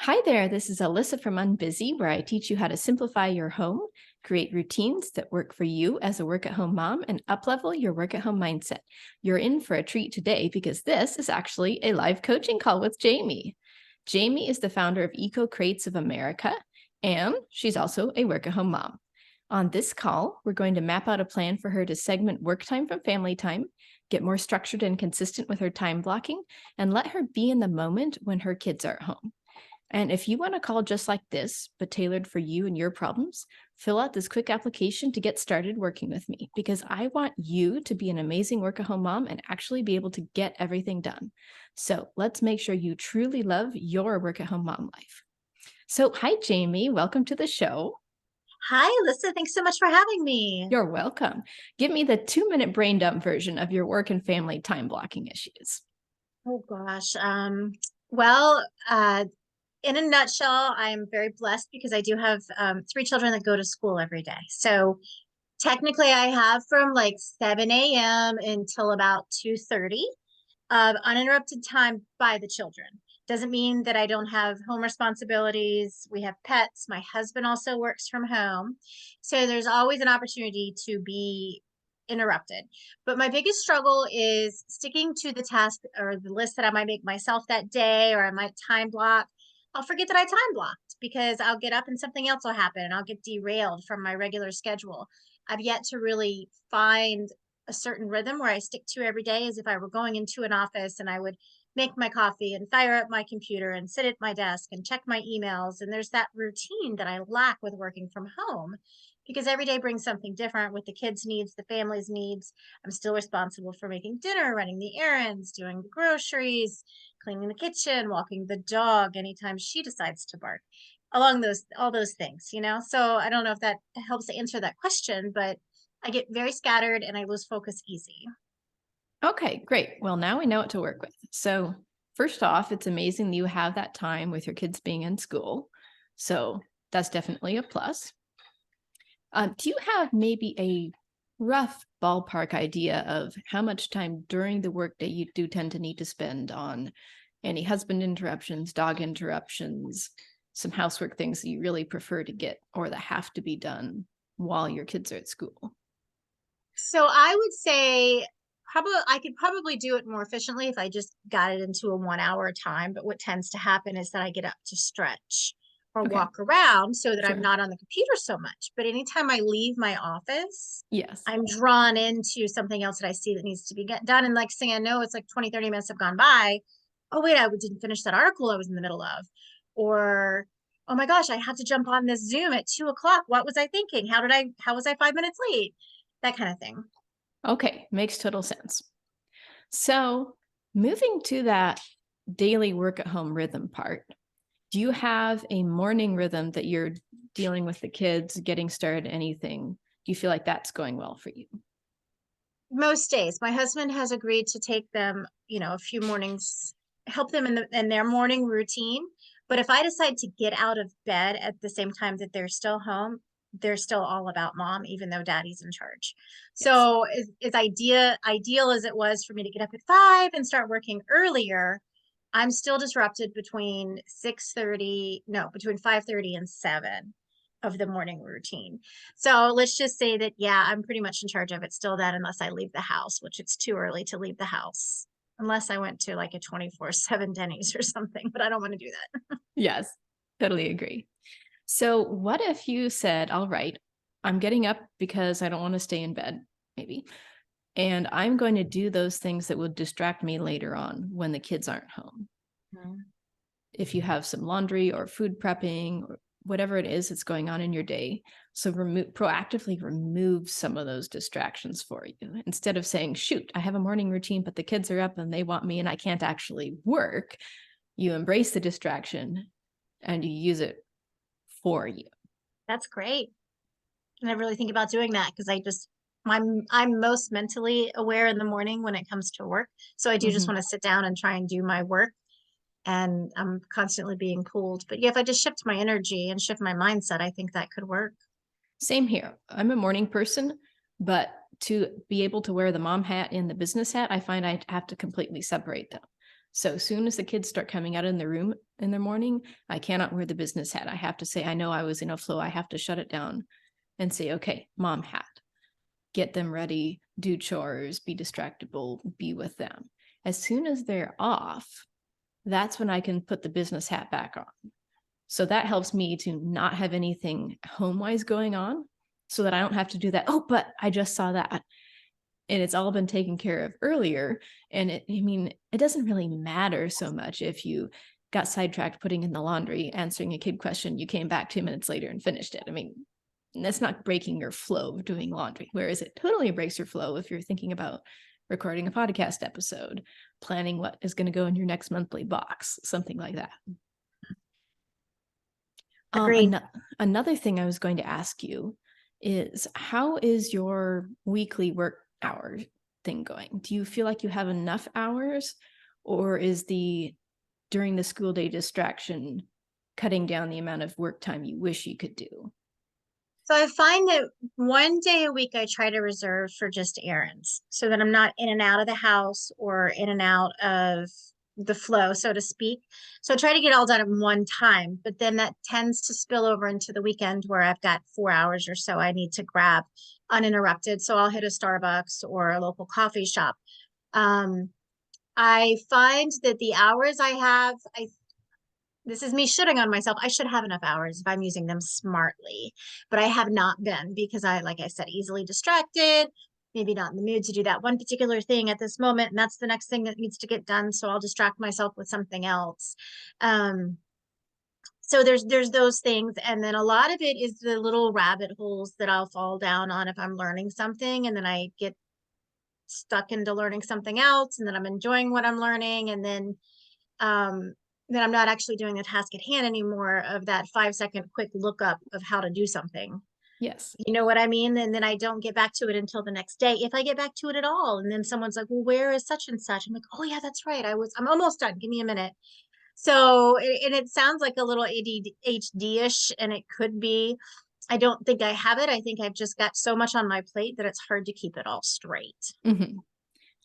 Hi there, this is Alyssa from Unbusy, where I teach you how to simplify your home, create routines that work for you as a work at home mom, and uplevel your work at home mindset. You're in for a treat today because this is actually a live coaching call with Jaime. Jaime is the founder of Eco Crates of America, and she's also a work at home mom. On this call, we're going to map out a plan for her to segment work time from family time, get more structured and consistent with her time blocking, and let her be in the moment when her kids are at home. And if you want a call just like this, but tailored for you and your problems, fill out this quick application to get started working with me because I want you to be an amazing work at home mom and actually be able to get everything done. So let's make sure you truly love your work at home mom life. So, hi, Jaime. Welcome to the show. Hi, Alyssa. Thanks so much for having me. You're welcome. Give me the 2-minute brain dump version of your work and family time blocking issues. Oh gosh. Well, in a nutshell, I'm very blessed because I do have three children that go to school every day. So technically, I have from like 7 a.m. until about 2:30 of uninterrupted time by the children. Doesn't mean that I don't have home responsibilities. We have pets. My husband also works from home. So there's always an opportunity to be interrupted. But my biggest struggle is sticking to the task or the list that I might make myself that day, or I might time block. I'll forget that I time blocked because I'll get up and something else will happen and I'll get derailed from my regular schedule. I've yet to really find a certain rhythm where I stick to every day as if I were going into an office and I would make my coffee and fire up my computer and sit at my desk and check my emails. And there's that routine that I lack with working from home because every day brings something different with the kids' needs, the family's needs. I'm still responsible for making dinner, running the errands, doing the groceries, cleaning the kitchen, walking the dog anytime she decides to bark. Along those all those things. So I don't know if that helps to answer that question, but I get very scattered and I lose focus easy. Okay, great. Well, now we know what to work with. So, first off, it's amazing that you have that time with your kids being in school. So, that's definitely a plus. Do you have maybe a rough ballpark idea of how much time during the workday you do tend to need to spend on any husband interruptions, dog interruptions, some housework things that you really prefer to get or that have to be done while your kids are at school? So I would say probably I could probably do it more efficiently if I just got it into a 1 hour time. But what tends to happen is that I get up to stretch or Okay, walk around so that I'm sure. not on the computer so much. But anytime I leave my office, Yes. I'm drawn into something else that I see that needs to be get done. And like saying, I know it's like 20, 30 minutes have gone by. Oh, wait, I didn't finish that article I was in the middle of. Or, oh my gosh, I had to jump on this Zoom at 2 o'clock. What was I thinking? How was I 5 minutes late? That kind of thing. Okay, makes total sense. So, moving to that daily work at home rhythm part, do you have a morning rhythm that you're dealing with the kids, getting started, anything? Do you feel like that's going well for you? Most days, my husband has agreed to take them, a few mornings, help them in their morning routine. But if I decide to get out of bed at the same time that they're still home, they're still all about mom, even though daddy's in charge. Yes. So is ideal as it was for me to get up at 5 and start working earlier, I'm still disrupted between 6:30, no, between 5:30 and 7 of the morning routine. So let's just say that, yeah, I'm pretty much in charge of it still then, unless I leave the house, which it's too early to leave the house. Unless I went to like a 24/7 Denny's or something, but I don't want to do that. Yes, totally agree. So, what if you said, all right, I'm getting up because I don't want to stay in bed, maybe, and I'm going to do those things that will distract me later on when the kids aren't home. Mhm. If you have some laundry or food prepping or whatever it is that's going on in your day. So proactively remove some of those distractions for you instead of saying, shoot, I have a morning routine, but the kids are up and they want me and I can't actually work. You embrace the distraction and you use it for you. That's great. And I really think about doing that because I'm most mentally aware in the morning when it comes to work. So I do just Mhm. want to sit down and try and do my work. And I'm constantly being pulled. But yeah, if I just shift my energy and shift my mindset, I think that could work. Same here. I'm a morning person, but to be able to wear the mom hat and the business hat, I find I have to completely separate them. So as soon as the kids start coming out in the room in the morning, I cannot wear the business hat. I have to say, I know I was in a flow. I have to shut it down and say, okay, mom hat, get them ready, do chores, be distractible, be with them. As soon as they're off, that's when I can put the business hat back on. So that helps me to not have anything home-wise going on so that I don't have to do that. Oh, but I just saw that. And it's all been taken care of earlier. And it doesn't really matter so much if you got sidetracked putting in the laundry, answering a kid question, you came back 2 minutes later and finished it. That's not breaking your flow of doing laundry. Whereas it totally breaks your flow if you're thinking about recording a podcast episode, planning what is going to go in your next monthly box, something like that. Agreed. Another thing I was going to ask you is, how is your weekly work hour thing going? Do you feel like you have enough hours, or is the during the school day distraction cutting down the amount of work time you wish you could do? So I find that one day a week I try to reserve for just errands so that I'm not in and out of the house or in and out of the flow, so to speak. So I try to get all done at one time, but then that tends to spill over into the weekend where I've got 4 hours or so I need to grab uninterrupted. So I'll hit a Starbucks or a local coffee shop. I find that the hours I have, this is me shitting on myself. I should have enough hours if I'm using them smartly, but I have not been because like I said, easily distracted, maybe not in the mood to do that one particular thing at this moment. And that's the next thing that needs to get done. So I'll distract myself with something else. So there's those things. And then a lot of it is the little rabbit holes that I'll fall down on if I'm learning something. And then I get stuck into learning something else. And then I'm enjoying what I'm learning. And then I'm not actually doing the task at hand anymore of that 5 second quick lookup of how to do something. Yes. You know what I mean? And then I don't get back to it until the next day, if I get back to it at all. And then someone's like, well, where is such and such? I'm like, oh yeah, that's right. I'm almost done. Give me a minute. So, and it sounds like a little ADHD-ish, and it could be. I don't think I have it. I think I've just got so much on my plate that it's hard to keep it all straight. Mm-hmm.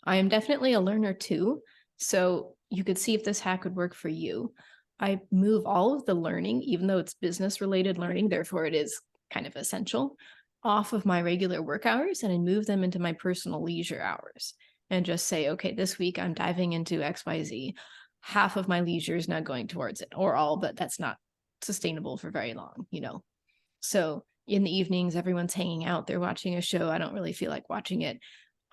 I am definitely a learner too. So you could see if this hack would work for you. I move all of the learning, even though it's business related learning, therefore it is kind of essential, off of my regular work hours, and I move them into my personal leisure hours and just say, okay, this week I'm diving into XYZ. Half of my leisure is now going towards it, or all, but that's not sustainable for very long, So in the evenings, everyone's hanging out, they're watching a show. I don't really feel like watching it.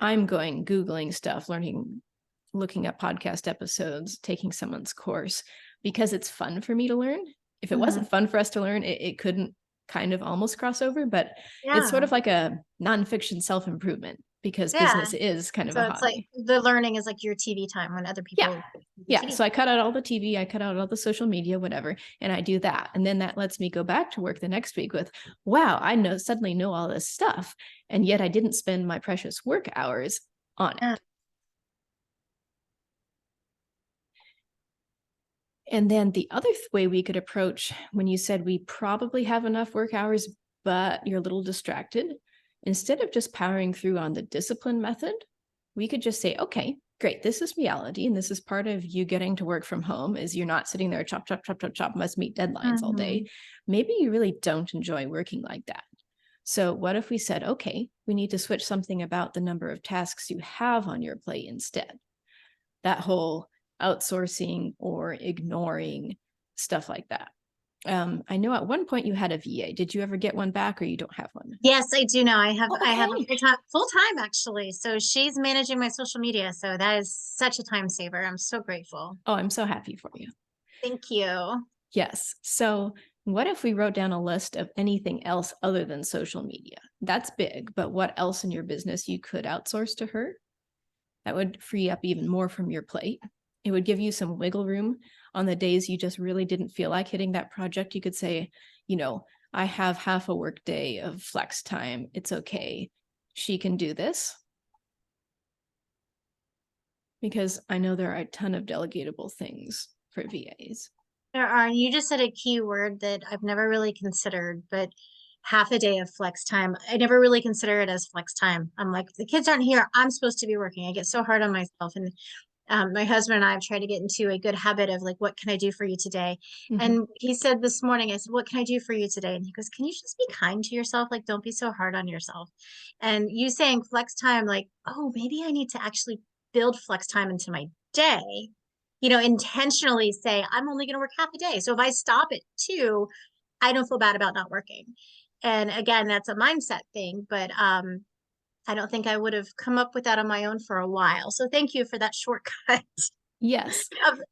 I'm Googling stuff, looking at podcast episodes, taking someone's course, because it's fun for me to learn. If it wasn't fun for us to learn, it couldn't kind of almost cross over, but it's sort of like a nonfiction self-improvement, because business is kind of a So it's like hobby. the learning is like your TV time when other people. Yeah. So I cut out all the TV, I cut out all the social media, whatever, and I do that. And then that lets me go back to work the next week with, wow, I suddenly know all this stuff. And yet I didn't spend my precious work hours on it. And then the other way we could approach, when you said we probably have enough work hours, but you're a little distracted, instead of just powering through on the discipline method, we could just say, okay, great, this is reality. And this is part of you getting to work from home, is you're not sitting there, chop, chop, chop, chop, chop, must meet deadlines all day. Maybe you really don't enjoy working like that. So what if we said, okay, we need to switch something about the number of tasks you have on your plate instead? That whole outsourcing or ignoring stuff like that. I know at one point you had a VA. Did you ever get one back, or you don't have one? Yes, I do now. I have Okay. a full time actually. So she's managing my social media. So that is such a time saver. I'm so grateful. Oh, I'm so happy for you. Thank you. Yes. So what if we wrote down a list of anything else other than social media? That's big, but what else in your business you could outsource to her? That would free up even more from your plate. It would give you some wiggle room on the days you just really didn't feel like hitting that project. You could say, I have half a work day of flex time. It's okay. She can do this. Because I know there are a ton of delegatable things for VAs. There are, you just said a key word that I've never really considered, but half a day of flex time. I never really consider it as flex time. I'm like, the kids aren't here. I'm supposed to be working. I get so hard on myself. And My husband and I have tried to get into a good habit of like, what can I do for you today? Mhm. And he said this morning, I said, what can I do for you today? And he goes, can you just be kind to yourself? Like, don't be so hard on yourself. And you saying flex time, like, oh, maybe I need to actually build flex time into my day, intentionally say, I'm only going to work half a day. So if I stop at 2, I don't feel bad about not working. And again, that's a mindset thing, but I don't think I would have come up with that on my own for a while. So thank you for that shortcut. Yes.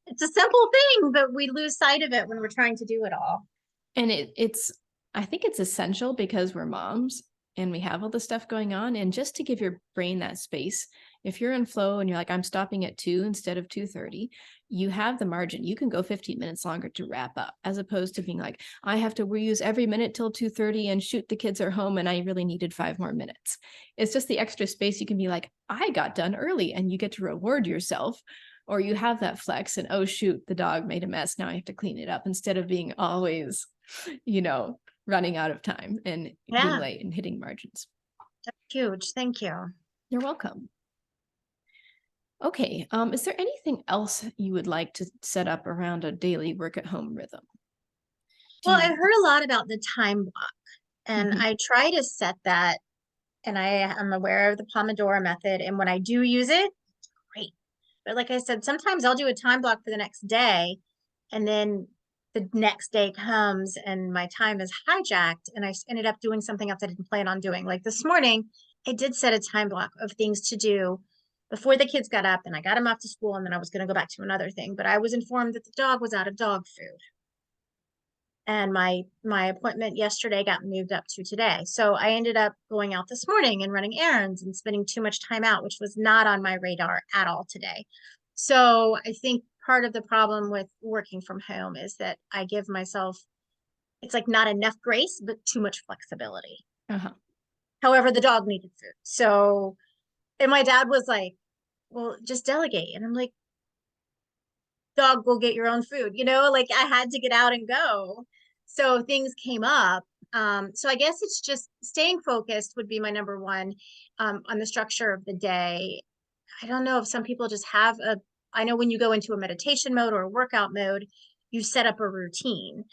It's a simple thing, but we lose sight of it when we're trying to do it all. And I think it's essential because we're moms and we have all this stuff going on. And just to give your brain that space, if you're in flow and you're like, I'm stopping at 2 instead of 2:30, you have the margin. You can go 15 minutes longer to wrap up, as opposed to being like, I have to reuse every minute till 2:30 and shoot, the kids are home and I really needed 5 more minutes. It's just the extra space. You can be like, I got done early, and you get to reward yourself. Or you have that flex and, oh shoot, the dog made a mess, now I have to clean it up, instead of being always running out of time and being Yeah, late and hitting margins. that's huge. Thank you. You're welcome. Okay. Is there anything else you would like to set up around a daily work at home rhythm? Well, I heard a lot about the time block, and Mhm. I try to set that, and I am aware of the Pomodoro method. And when I do use it, it's great. But like I said, sometimes I'll do a time block for the next day, and then the next day comes and my time is hijacked, and I ended up doing something else I didn't plan on doing. Like this morning, I did set a time block of things to do before the kids got up, and I got them off to school, and then I was going to go back to another thing. But I was informed that the dog was out of dog food, and my appointment yesterday got moved up to today. So I ended up going out this morning and running errands and spending too much time out, which was not on my radar at all today. So I think part of the problem with working from home is that I give myself, it's like not enough grace, but too much flexibility. Uh-huh. However, the dog needed food. So, and my dad was like, well, just delegate. And I'm like, dog, go get your own food. Like I had to get out and go. So things came up. So I guess it's just staying focused would be my number one, on the structure of the day. I don't know if some people just have I know when you go into a meditation mode or a workout mode, you set up a routine.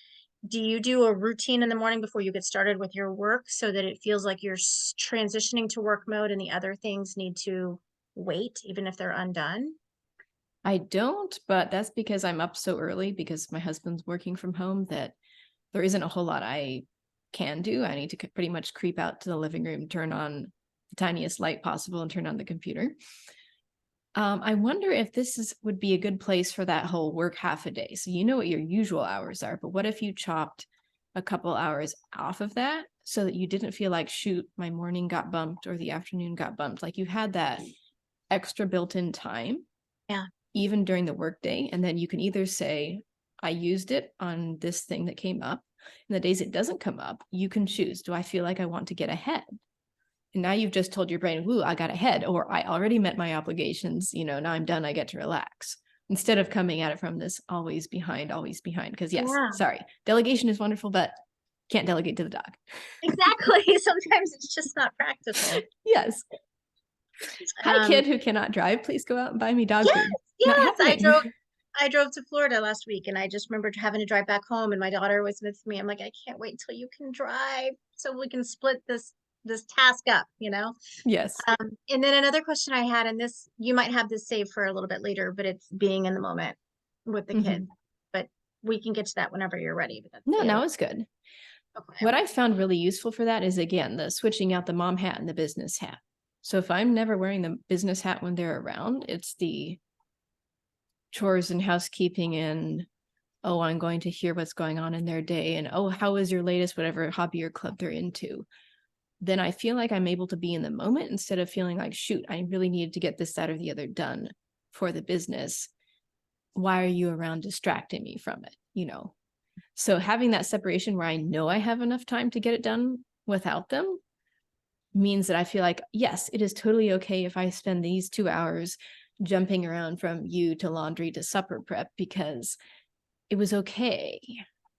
Do you do a routine in the morning before you get started with your work so that it feels like you're transitioning to work mode and the other things need to wait, even if they're undone? I don't, but that's because I'm up so early because my husband's working from home that there isn't a whole lot I can do. I need to pretty much creep out to the living room, turn on the tiniest light possible, and turn on the computer. I wonder if would be a good place for that whole work half a day. So you know what your usual hours are, but what if you chopped a couple hours off of that so that you didn't feel like, shoot, my morning got bumped or the afternoon got bumped? Like you had that extra built-in time, Yeah. even during the workday, and then you can either say, I used it on this thing that came up. And the days it doesn't come up, you can choose, do I feel like I want to get ahead? And now you've just told your brain, woo, I got ahead, or I already met my obligations, now I'm done, I get to relax. Instead of coming at it from this always behind. Because yes, Yeah. sorry, delegation is wonderful, but can't delegate to the dog. Exactly. Sometimes it's just not practical. Yes. Hi, Um, kid who cannot drive. Please go out and buy me dog yes, food. Not yes. I happening. drove I drove to Florida last week and I just remembered having to drive back home and my daughter was with me. I'm like, I can't wait till you can drive so we can split this task up. Yes. And then another question I had, and this you might have this saved for a little bit later, but it's being in the moment with the kids. Mhm. But we can get to that whenever you're ready. But that's No, the now other. it's good. Okay. What I found really useful for that is, again, the switching out the mom hat and the business hat. So if I'm never wearing the business hat when they're around, it's the chores and housekeeping and, oh, I'm going to hear what's going on in their day, and, oh, how is your latest whatever hobby or club they're into. Then I feel like I'm able to be in the moment instead of feeling like, shoot, I really needed to get this, that, or the other done for the business. Why are you around distracting me from it? So having that separation where I know I have enough time to get it done without them means that I feel like, yes, it is totally okay if I spend these 2 hours jumping around from you to laundry to supper prep, because it was okay.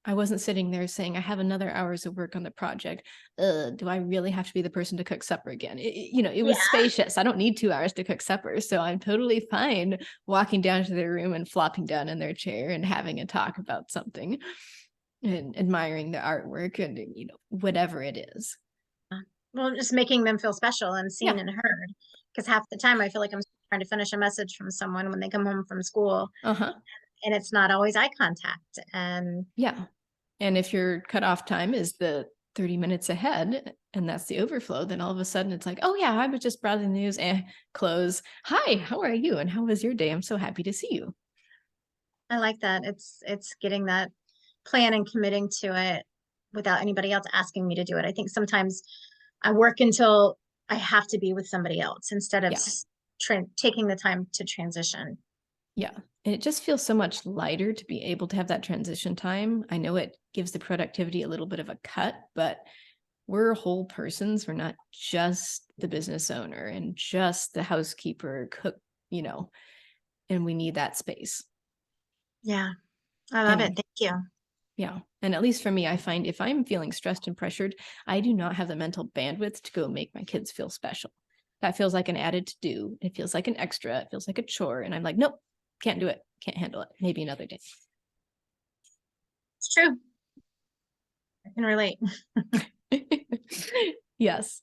I wasn't sitting there saying, I have another hours of work on the project. Do I really have to be the person to cook supper again? It was Yeah. spacious. I don't need 2 hours to cook supper. So I'm totally fine walking down to their room and flopping down in their chair and having a talk about something and admiring the artwork and, whatever it is. Well, just making them feel special and Yeah. seen and heard. Because half the time I feel like I'm trying to finish a message from someone when they come home from school, Uh-huh. and it's not always eye contact. And Yeah. And if your cutoff time is the 30 minutes ahead and that's the overflow, then all of a sudden it's like, oh yeah, I was just browsing the news, close. Hi, how are you? And how was your day? I'm so happy to see you. I like that. It's getting that plan and committing to it without anybody else asking me to do it. I think sometimes I work until I have to be with somebody else instead of Yeah. taking the time to transition. Yeah. And it just feels so much lighter to be able to have that transition time. I know it gives the productivity a little bit of a cut, but we're whole persons. We're not just the business owner and just the housekeeper, cook, and we need that space. Yeah, I love it. And Thank you. yeah. And at least for me, I find if I'm feeling stressed and pressured, I do not have the mental bandwidth to go make my kids feel special. That feels like an added to do. It feels like an extra. It feels like a chore. And I'm like, nope, can't do it. Can't handle it. Maybe another day. It's true. I can relate. Yes.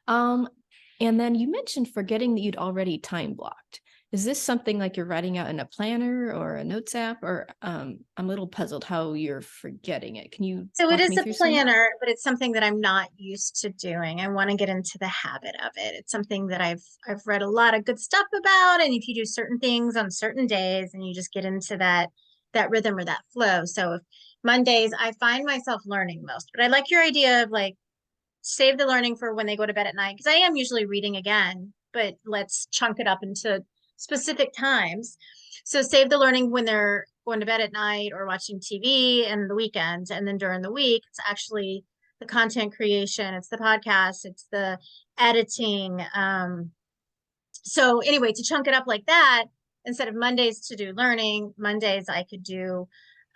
Um, and then you mentioned forgetting that you'd already time blocked. Is this something like you're writing out in a planner or a notes app? Or I'm a little puzzled how you're forgetting it. Can you So it walk is me a through some of that? planner, but it's something that I'm not used to doing. I want to get into the habit of it. It's something that I've read a lot of good stuff about, and if you do certain things on certain days and you just get into that rhythm or that flow. So if Mondays I find myself learning most, but I like your idea of like save the learning for when they go to bed at night because I am usually reading again, but let's chunk it up into specific times. So save the learning when they're going to bed at night or watching TV and the weekends. And then during the week, it's actually the content creation, it's the podcast, it's the editing. So anyway, to chunk it up like that, instead of Mondays to do learning, Mondays I could do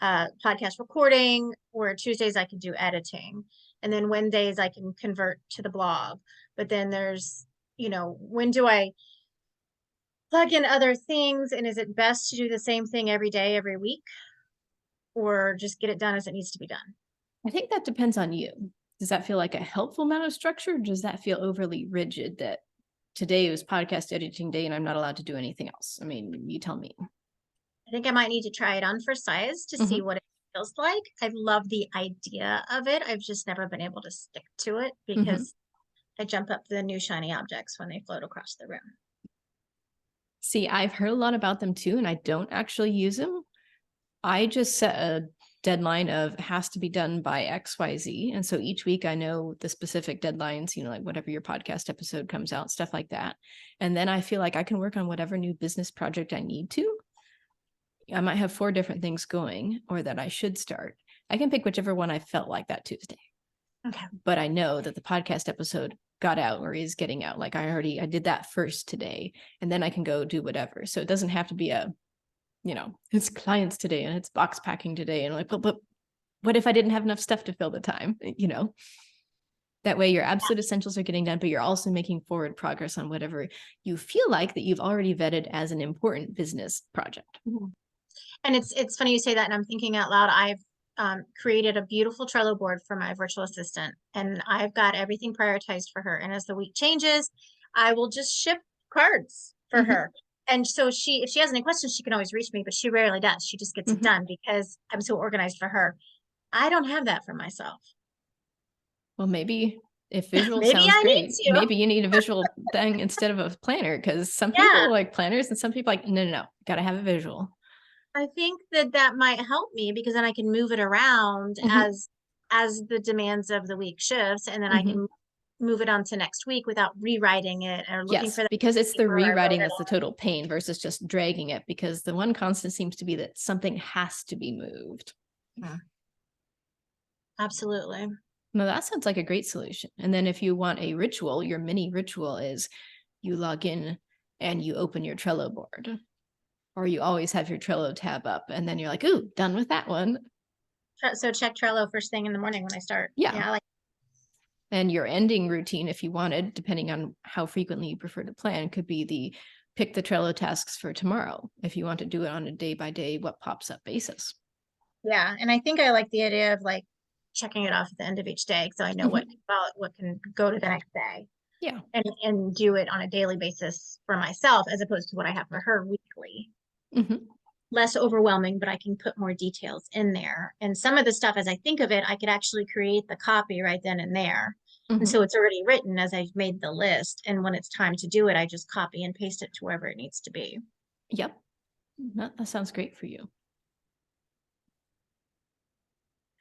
podcast recording, or Tuesdays I could do editing. And then Wednesdays I can convert to the blog. But then there's, when do I plug in other things? And is it best to do the same thing every day, every week, or just get it done as it needs to be done? I think that depends on you. Does that feel like a helpful amount of structure? Or does that feel overly rigid that today was podcast editing day and I'm not allowed to do anything else? I mean, you tell me. I think I might need to try it on for size to see Mhm. what it feels like. I love the idea of it. I've just never been able to stick to it Mhm. because I jump up to the new shiny objects when they float across the room. See, I've heard a lot about them too, and I don't actually use them. I just set a deadline of has to be done by XYZ. And so each week I know the specific deadlines, like whatever your podcast episode comes out, stuff like that. And then I feel like I can work on whatever new business project I need to. I might have 4 different things going or that I should start. I can pick whichever one I felt like that Tuesday. Okay. But I know that the podcast episode got out or is getting out. Like I did that first today, and then I can go do whatever. So it doesn't have to be it's clients today and it's box packing today. And like, but what if I didn't have enough stuff to fill the time? That way your absolute essentials are getting done, but you're also making forward progress on whatever you feel like that you've already vetted as an important business project. And it's funny you say that, and I'm thinking out loud. I've created a beautiful Trello board for my virtual assistant, and I've got everything prioritized for her. And as the week changes, I will just ship cards for Mm-hmm. her. And so if she has any questions, she can always reach me, but she rarely does. She just gets it Mm-hmm. done because I'm so organized for her. I don't have that for myself. Well, maybe if visual Maybe sounds I need great, to. maybe you need a visual thing instead of a planner, because some Yeah. people like planners and some people like, no, gotta have a visual. I think that might help me because then I can move it around Mm-hmm. as the demands of the week shifts, and then I Mm-hmm. can move it on to next week without rewriting it or looking Yes, for that because it's the paper I wrote rewriting it that's the total pain versus just dragging it, because the one constant seems to be that something has to be moved. on. Absolutely. No, that sounds like a great solution. And then if you want a ritual, your mini ritual is you log in and you open your Trello board, or you always have your Trello tab up and then you're like, ooh, done with that one. So check Trello first thing in the morning when I start. Yeah. Yeah, I like, And your ending routine, if you wanted, depending on how frequently you prefer to plan, could be the pick the Trello tasks for tomorrow if you want to do it on a day by day, what pops up basis. yeah. And I think I like the idea of like checking it off at the end of each day so I know Mhm. what can go to the next day Yeah. and do it on a daily basis for myself as opposed to what I have for her weekly. Mhm. Less overwhelming, but I can put more details in there. And some of the stuff, as I think of it, I could actually create the copy right then and there. And Mhm. so it's already written as I've made the list. And when it's time to do it, I just copy and paste it to wherever it needs to be. Yep. That sounds great for you.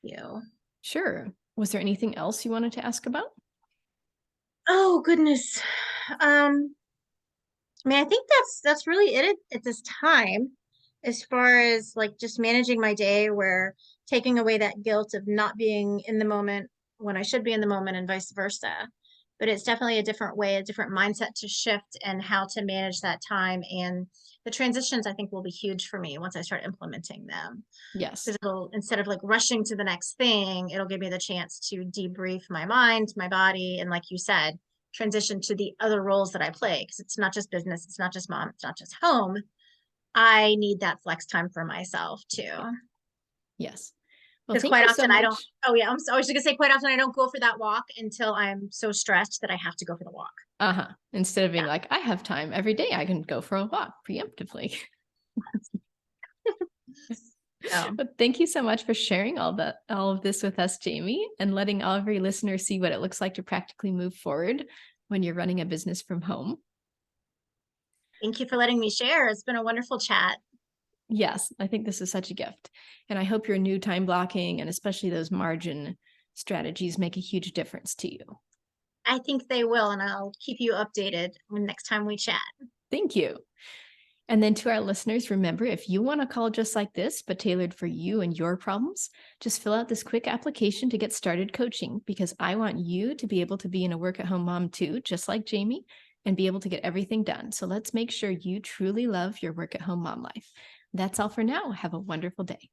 You. Sure. Was there anything else you wanted to ask about? Oh goodness. I mean, I think that's really it at this time, as far as like just managing my day, where taking away that guilt of not being in the moment when I should be in the moment and vice versa. But it's definitely a different way, a different mindset to shift and how to manage that time. And the transitions I think will be huge for me once I start implementing them. Yes. Because it'll, instead of like rushing to the next thing, it'll give me the chance to debrief my mind, my body, and like you said, transition to the other roles that I play. Because it's not just business, it's not just mom, it's not just home. I need that flex time for myself too. Yes. Well, Because thank quite you so often I don't, much. oh yeah, I was just gonna say quite often I don't go for that walk until I'm so stressed that I have to go for the walk. Uh-huh. Instead of being Yeah. like, I have time every day, I can go for a walk preemptively. So But thank you so much for sharing all of this with us, Jamie, and letting all of your listeners see what it looks like to practically move forward when you're running a business from home. thank you for letting me share. It's been a wonderful chat. Yes, I think this is such a gift. And I hope your new time blocking and especially those margin strategies make a huge difference to you. I think they will, and I'll keep you updated when next time we chat. Thank you. And then to our listeners, remember, if you want a call just like this, but tailored for you and your problems, just fill out this quick application to get started coaching because I want you to be able to be in a work at home mom too, just like Jamie, and be able to get everything done. So let's make sure you truly love your work at home mom life. That's all for now. Have a wonderful day.